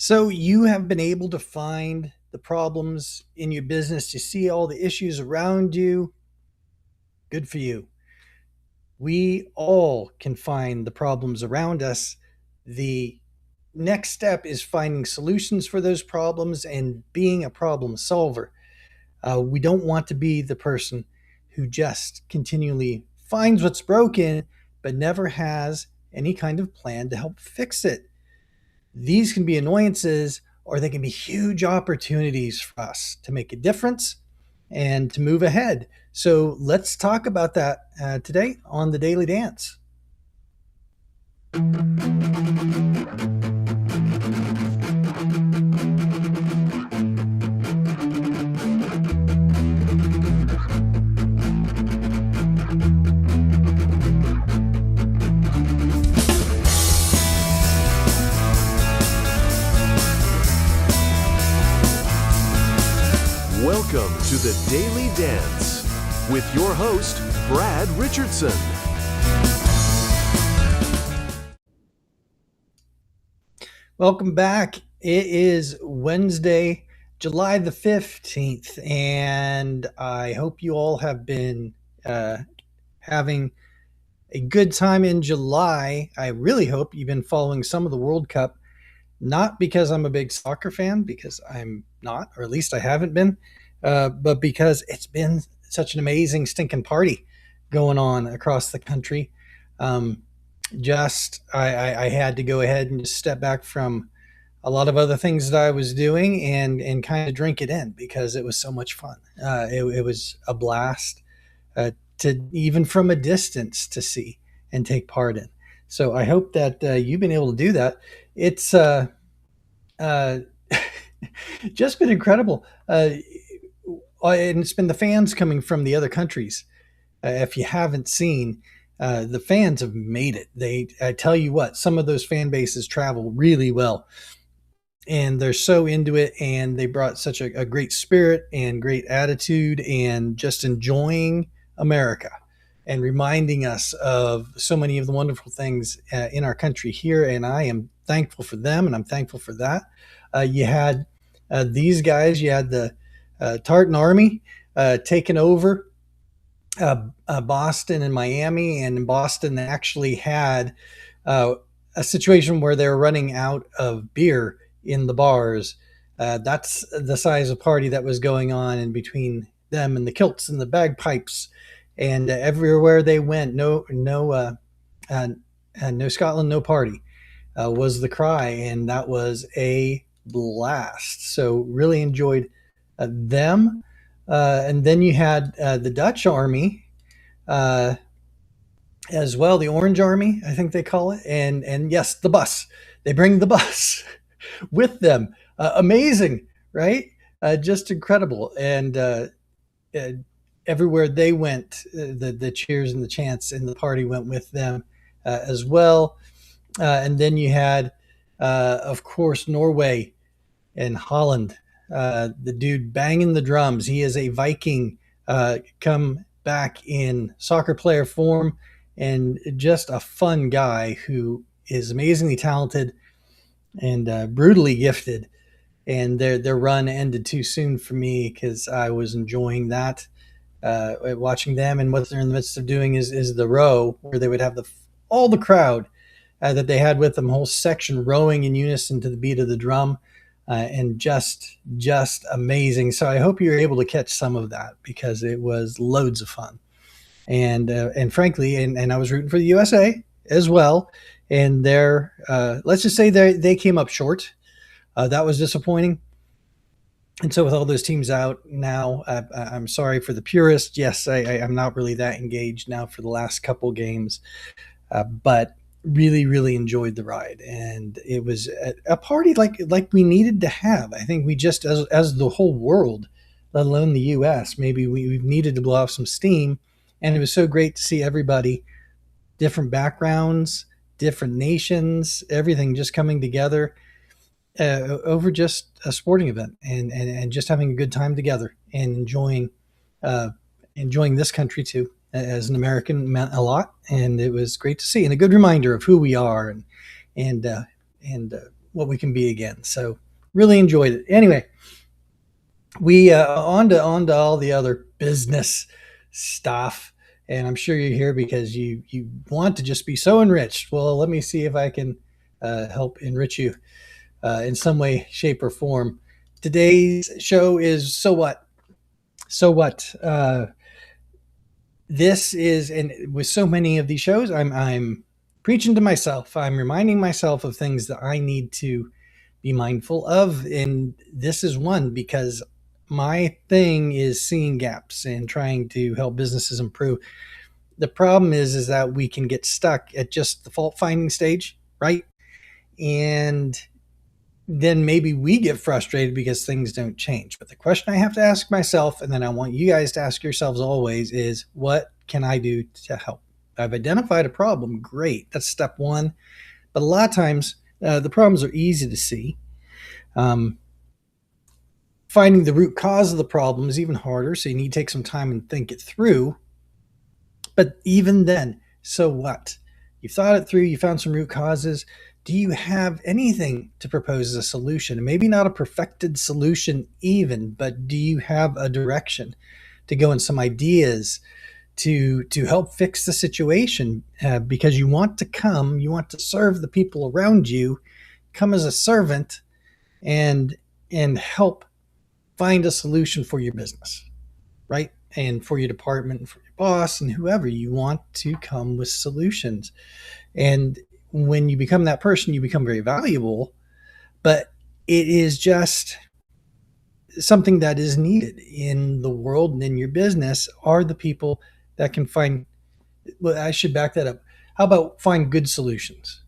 So you have been able to find the problems in your business. You see all the issues around you. Good for you. We all can find the problems around us. The next step is finding solutions for those problems and being a problem solver. We don't want to be the person who just continually finds what's broken but never has any kind of plan to help fix it. These can be annoyances or they can be huge opportunities for us to make a difference and to move ahead. So let's talk about that today on the Daily Dance. Welcome to the Daily Dance with your host, Brad Richardson. Welcome back. It is Wednesday, July the 15th, and I hope you all have been having a good time in July. I really hope you've been following some of the World Cup, not because I'm a big soccer fan, because I'm not, or at least I haven't been, but because it's been such an amazing stinking party going on across the country. I had to go ahead and just step back from a lot of other things that I was doing and kind of drink it in because it was so much fun. It was a blast to even from a distance to see and take part in. So I hope that you've been able to do that. It's uh, just been incredible. And it's been the fans coming from the other countries. If you haven't seen, the fans have made it. I tell you what, some of those fan bases travel really well, and they're so into it. And they brought such a great spirit and great attitude, and just enjoying America and reminding us of so many of the wonderful things in our country here. And I am thankful for them, and I'm thankful for that. You had these guys. You had the Tartan Army taking over Boston and Miami. And in Boston, they actually had a situation where they were running out of beer in the bars. That's the size of party that was going on in between them and the kilts and the bagpipes. And everywhere they went, no Scotland, no party was the cry, and that was a blast. So really enjoyed them. And then you had the Dutch Army uh, as well, the Orange Army, I think they call it, and yes, the bus. They bring the bus with them. Amazing, right? Just incredible. And uh, everywhere they went, the cheers and the chants and the party went with them as well. And then you had, of course, Norway and Holland. The dude banging the drums. He is a Viking, come back in soccer player form, and just a fun guy who is amazingly talented and brutally gifted. And their run ended too soon for me because I was enjoying that, watching them. And what they're in the midst of doing is the row, where they would have all the crowd that they had with them, whole section rowing in unison to the beat of the drum, and just amazing. So I hope you're able to catch some of that because it was loads of fun. And frankly, and I was rooting for the USA as well. And let's just say they came up short. That was disappointing. And so with all those teams out now, I'm sorry for the purists. Yes, I'm not really that engaged now for the last couple games, but really, really enjoyed the ride. And it was a party like we needed to have. I think we just, as the whole world, let alone the U.S., maybe we've needed to blow off some steam. And it was so great to see everybody, different backgrounds, different nations, everything just coming together over just a sporting event, and just having a good time together and enjoying this country too. As an American, meant a lot, and it was great to see, and a good reminder of who we are, and what we can be again. So really enjoyed it. Anyway, we on to all the other business stuff, and I'm sure you're here because you want to just be so enriched. Well, let me see if I can help enrich you in some way, shape, or form. Today's show is so what? So what? This is, and with so many of these shows, I'm preaching to myself. I'm reminding myself of things that I need to be mindful of, and this is one because my thing is seeing gaps and trying to help businesses improve. The problem is that we can get stuck at just the fault finding stage, right? And then maybe we get frustrated because things don't change. But the question I have to ask myself, and then I want you guys to ask yourselves always, is what can I do to help? I've identified a problem. Great. That's step one. But a lot of times, the problems are easy to see. Um, Finding the root cause of the problem is even harder. So you need to take some time and think it through. But even then, so what? You've thought it through, you found some root causes. Do you have anything to propose as a solution? And maybe not a perfected solution, even, but do you have a direction to go and some ideas to help fix the situation? Because you want to serve the people around you, come as a servant, and help find a solution for your business, right? And for your department, and for your boss, and whoever. You want to come with solutions. And when you become that person, you become very valuable, but it is just something that is needed in the world and in your business are the people that can find, well, I should back that up. How about find good solutions?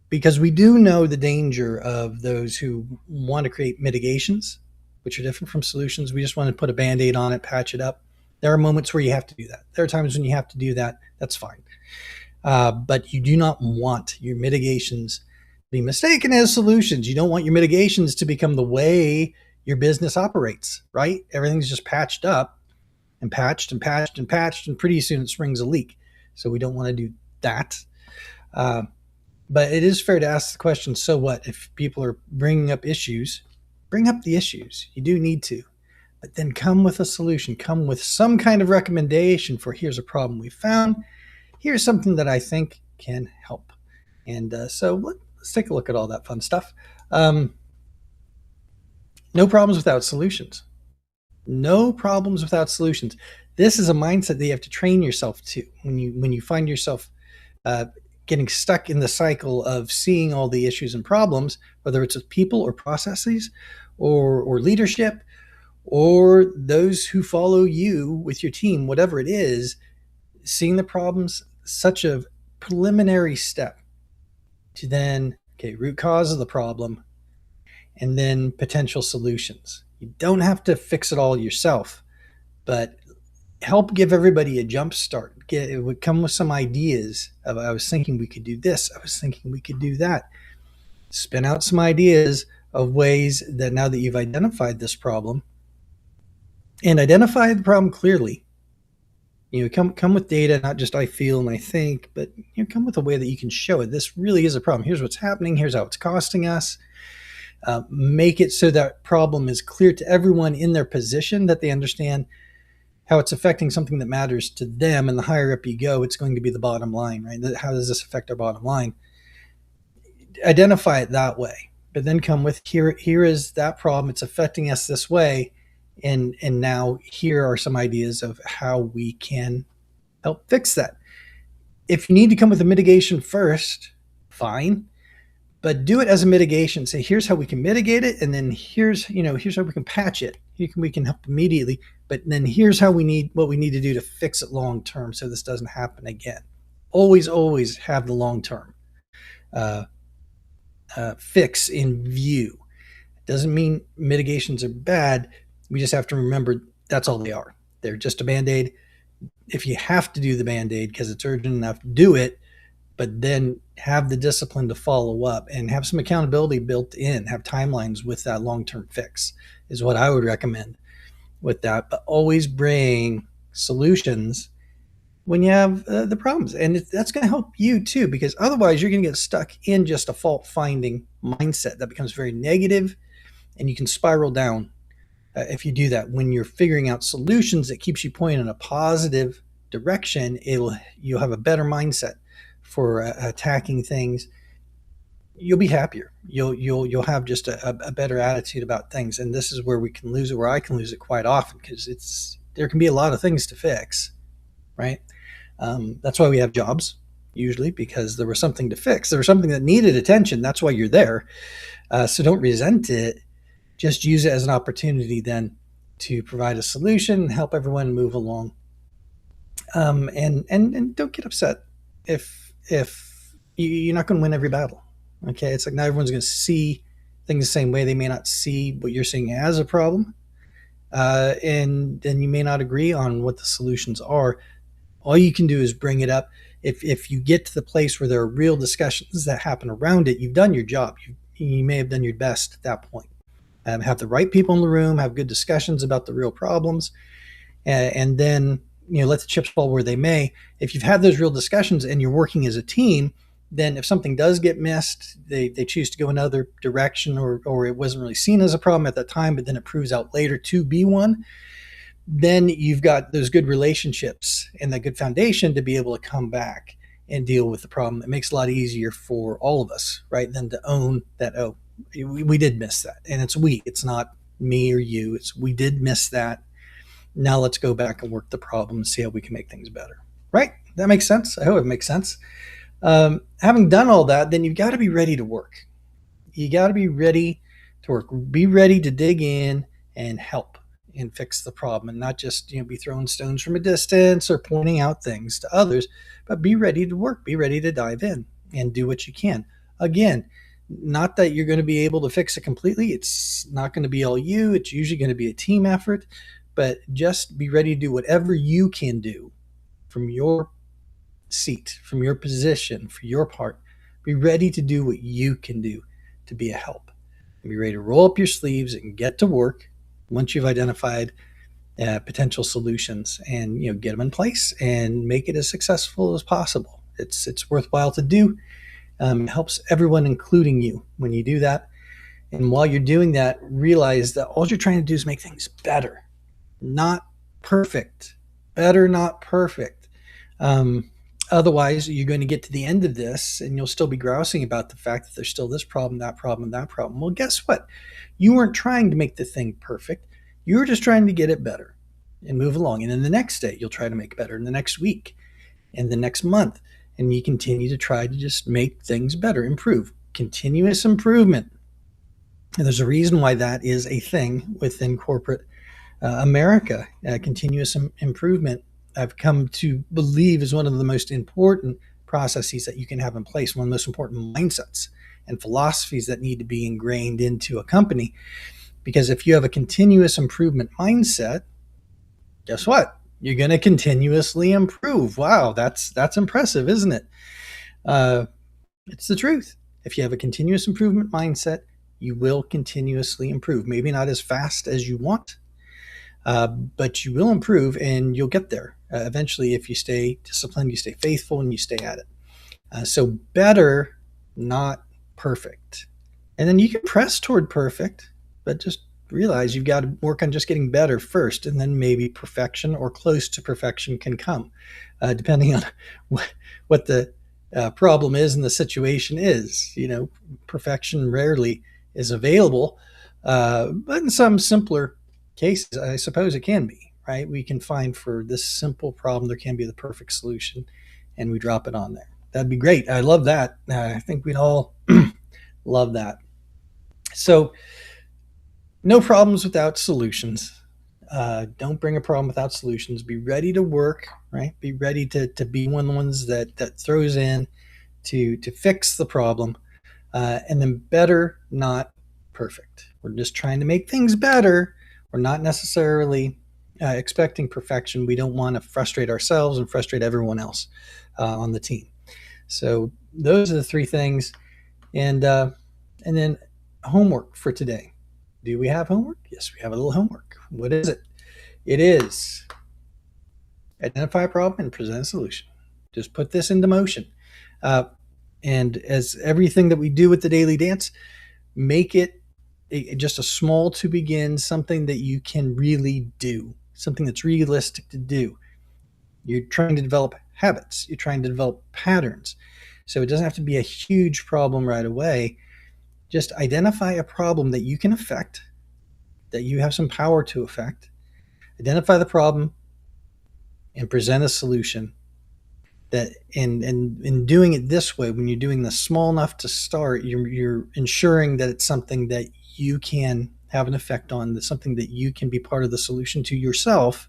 Because we do know the danger of those who want to create mitigations, which are different from solutions. We just want to put a band aid on it, patch it up. There are moments where you have to do that. There are times when you have to do that. That's fine. But you do not want your mitigations to be mistaken as solutions. You don't want your mitigations to become the way your business operates, right? Everything's just patched up and patched and patched and patched, and pretty soon it springs a leak. So we don't want to do that. But it is fair to ask the question, so what? If people are bringing up issues, bring up the issues. You do need to. But then come with a solution. Come with some kind of recommendation for, here's a problem we found. Here's something that I think can help. And so let's take a look at all that fun stuff. No problems without solutions. No problems without solutions. This is a mindset that you have to train yourself to. When you find yourself getting stuck in the cycle of seeing all the issues and problems, whether it's with people or processes or leadership or those who follow you with your team, whatever it is, seeing the problems, such a preliminary step to then, okay, root cause of the problem, and then potential solutions. You don't have to fix it all yourself, but help give everybody a jump start. It would come with some ideas of, I was thinking we could do this. I was thinking we could do that. Spin out some ideas of ways that, now that you've identified this problem, and identify the problem clearly, come with data, not just I feel and I think, but come with a way that you can show it. This really is a problem. Here's what's happening. Here's how it's costing us. Make it so that problem is clear to everyone in their position, that they understand how it's affecting something that matters to them. And the higher up you go, it's going to be the bottom line, right? How does this affect our bottom line? Identify it that way, but then come with, here is that problem. It's affecting us this way. And now here are some ideas of how we can help fix that. If you need to come with a mitigation first, fine, but do it as a mitigation. Say, here's how we can mitigate it, and then here's how we can patch it. We can help immediately, but then here's what we need to do to fix it long term, so this doesn't happen again. Always have the long term fix in view. Doesn't mean mitigations are bad. We just have to remember that's all they are. They're just a Band-Aid. If you have to do the Band-Aid because it's urgent enough, do it, but then have the discipline to follow up and have some accountability built in, have timelines with that long-term fix is what I would recommend with that. But always bring solutions when you have the problems. And that's going to help you too, because otherwise you're going to get stuck in just a fault finding mindset that becomes very negative, and you can spiral down if you do that. When you're figuring out solutions that keeps you pointing in a positive direction, you'll have a better mindset for attacking things. You'll be happier. You'll have just a better attitude about things. And this is where we can lose it, where I can lose it quite often, because there can be a lot of things to fix, right? That's why we have jobs usually, because there was something to fix. There was something that needed attention. That's why you're there. So don't resent it. Just use it as an opportunity then to provide a solution and help everyone move along. And don't get upset if you're not going to win every battle. Okay, it's like not everyone's going to see things the same way. They may not see what you're seeing as a problem, and then you may not agree on what the solutions are. All you can do is bring it up. If you get to the place where there are real discussions that happen around it, you've done your job. You may have done your best at that point. Have the right people in the room, have good discussions about the real problems, and then let the chips fall where they may. If you've had those real discussions and you're working as a team, then if something does get missed, they choose to go another direction, or it wasn't really seen as a problem at that time, but then it proves out later to be one, then you've got those good relationships and that good foundation to be able to come back and deal with the problem. It makes it a lot easier for all of us, right? Than to own that, oh, we did miss that. And it's not me or you. We did miss that. Now let's go back and work the problem and see how we can make things better. Right? That makes sense. I hope it makes sense. Having done all that, then you've got to be ready to work. You got to be ready to work. Be ready to dig in and help and fix the problem, and not just be throwing stones from a distance or pointing out things to others, but be ready to work. Be ready to dive in and do what you can. Again, not that you're going to be able to fix it completely. It's not going to be all you. It's usually going to be a team effort, but just be ready to do whatever you can do from your seat, from your position, for your part. Be ready to do what you can do to be a help. And be ready to roll up your sleeves and get to work once you've identified potential solutions, and get them in place and make it as successful as possible. It's worthwhile to do. It helps everyone, including you, when you do that. And while you're doing that, realize that all you're trying to do is make things better, not perfect. Better, not perfect. Otherwise, you're going to get to the end of this and you'll still be grousing about the fact that there's still this problem, that problem, that problem. Well, guess what? You weren't trying to make the thing perfect. You were just trying to get it better and move along. And then the next day, you'll try to make it better. And the next week and the next month. And you continue to try to just make things better, improve. Continuous improvement. And there's a reason why that is a thing within corporate America. Continuous improvement, I've come to believe, is one of the most important processes that you can have in place, one of the most important mindsets and philosophies that need to be ingrained into a company. Because if you have a continuous improvement mindset, guess what? You're going to continuously improve. Wow, that's impressive, isn't it? It's the truth. If you have a continuous improvement mindset, you will continuously improve. Maybe not as fast as you want, but you will improve and you'll get there eventually if you stay disciplined, you stay faithful, and you stay at it. So better, not perfect. And then you can press toward perfect, but just realize you've got to work on just getting better first, and then maybe perfection or close to perfection can come, depending on what the problem is and the situation is. Perfection rarely is available, but in some simpler cases, I suppose it can be, right? We can find for this simple problem, there can be the perfect solution, and we drop it on there. That'd be great. I love that. I think we'd all love that. So, no problems without solutions. Don't bring a problem without solutions. Be ready to work, right? Be ready to be one of the ones that throws in to fix the problem. And then better, not perfect. We're just trying to make things better. We're not necessarily expecting perfection. We don't want to frustrate ourselves and frustrate everyone else on the team. So those are the three things. And then homework for today. Do we have homework? Yes, we have a little homework. What is it? It is Identify a problem and present a solution. Just put this into motion. Uh, and as everything that we do with the daily dance, make it just a small to begin, something that you can really do, something that's realistic to do. You're trying to develop habits, you're trying to develop patterns. So it doesn't have to be a huge problem right away. Just identify a problem that you can affect, that you have some power to affect. Identify the problem and present a solution. That and in doing it this way, when you're doing this small enough to start, you're ensuring that it's something that you can have an effect on, that's something that you can be part of the solution to yourself.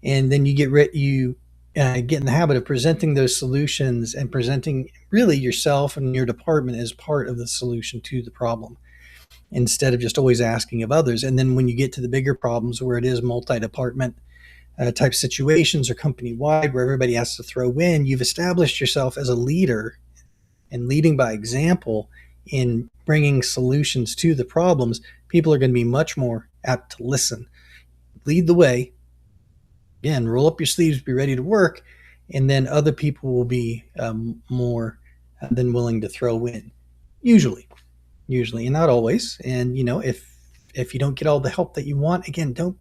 And then you get in the habit of presenting those solutions and presenting really yourself and your department as part of the solution to the problem, instead of just always asking of others. And then when you get to the bigger problems where it is multi-department type situations or company wide where everybody has to throw in, you've established yourself as a leader and leading by example in bringing solutions to the problems. People are going to be much more apt to listen. Lead the way. Again, roll up your sleeves, be ready to work, and then other people will be more than willing to throw in. Usually, and not always. And if you don't get all the help that you want, again, don't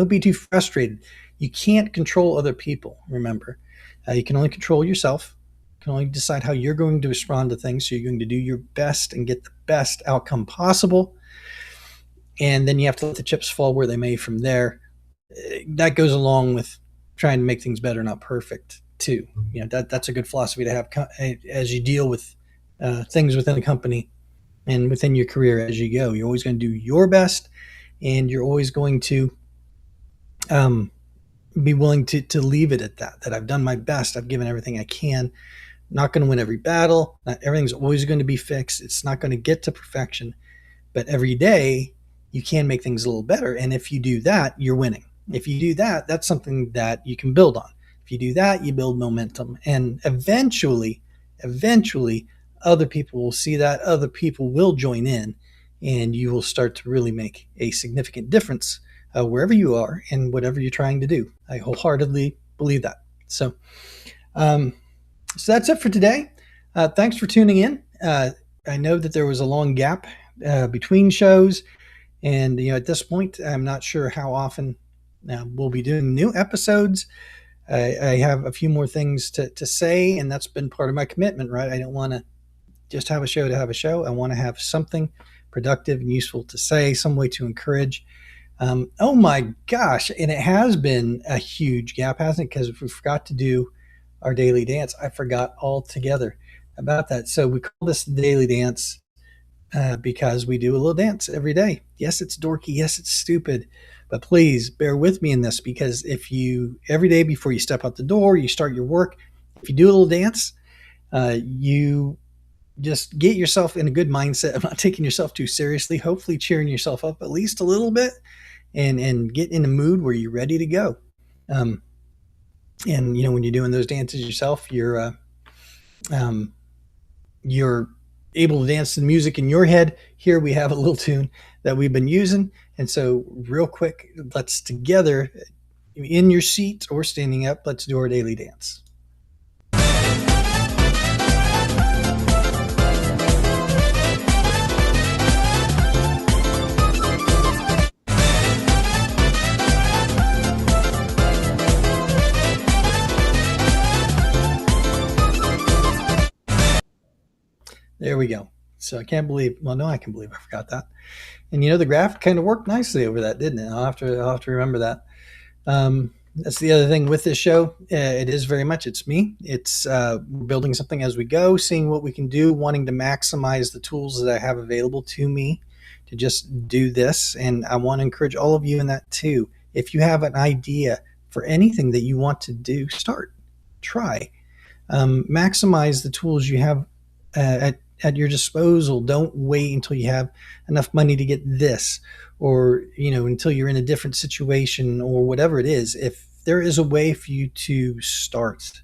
be too frustrated. You can't control other people. Remember, you can only control yourself. You can only decide how you're going to respond to things. So you're going to do your best and get the best outcome possible. And then you have to let the chips fall where they may from there. That goes along with trying to make things better, not perfect, too. That's a good philosophy to have as you deal with things within a company and within your career as you go. You're always going to do your best, and you're always going to be willing to leave it at that I've done my best. I've given everything I can. Not going to win every battle. Not everything's always going to be fixed. It's not going to get to perfection, but every day you can make things a little better. And if you do that, you're winning. If you do that, that's something that you can build on. If you do that, you build momentum. And eventually, other people will see that, other people will join in, and you will start to really make a significant difference wherever you are and whatever you're trying to do. I wholeheartedly believe that. So that's it for today. Thanks for tuning in. I know that there was a long gap between shows, and at this point, I'm not sure how often we'll be doing new episodes. I have a few more things to say, and that's been part of my commitment, right? I don't want to just have a show to have a show. I want to have something productive and useful to say, some way to encourage. Oh my gosh, and it has been a huge gap, hasn't it? Because we forgot to do our daily dance. I forgot altogether about that. So we call this the daily dance because we do a little dance every day. Yes, it's dorky. Yes, it's stupid. But please bear with me in this, because if you, every day before you step out the door, you start your work, if you do a little dance, you just get yourself in a good mindset of not taking yourself too seriously, hopefully cheering yourself up at least a little bit, and get in a mood where you're ready to go. And when you're doing those dances yourself, you're able to dance to the music in your head. Here we have a little tune that we've been using. And so real quick, let's together, in your seat or standing up, let's do our daily dance. There we go. So I can't believe, well, no, I can believe I forgot that. And the graph kind of worked nicely over that, didn't it? I'll have to remember that. That's the other thing with this show. It is very much, it's me. It's we're building something as we go, seeing what we can do, wanting to maximize the tools that I have available to me to just do this. And I want to encourage all of you in that too. If you have an idea for anything that you want to do, start, try, maximize the tools you have at your disposal. Don't wait until you have enough money to get this, or until you're in a different situation or whatever it is. If there is a way for you to start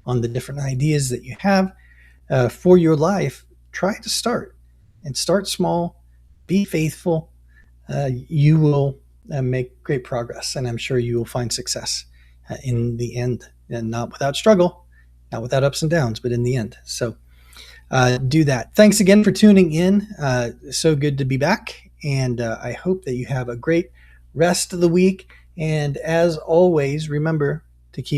on the different ideas that you have for your life, try to start, and start small. Be faithful. You will make great progress, and I'm sure you will find success. in the end, and not without struggle, not without ups and downs, but in the end. So do that. Thanks again for tuning in. So good to be back. And I hope that you have a great rest of the week. And as always, remember to keep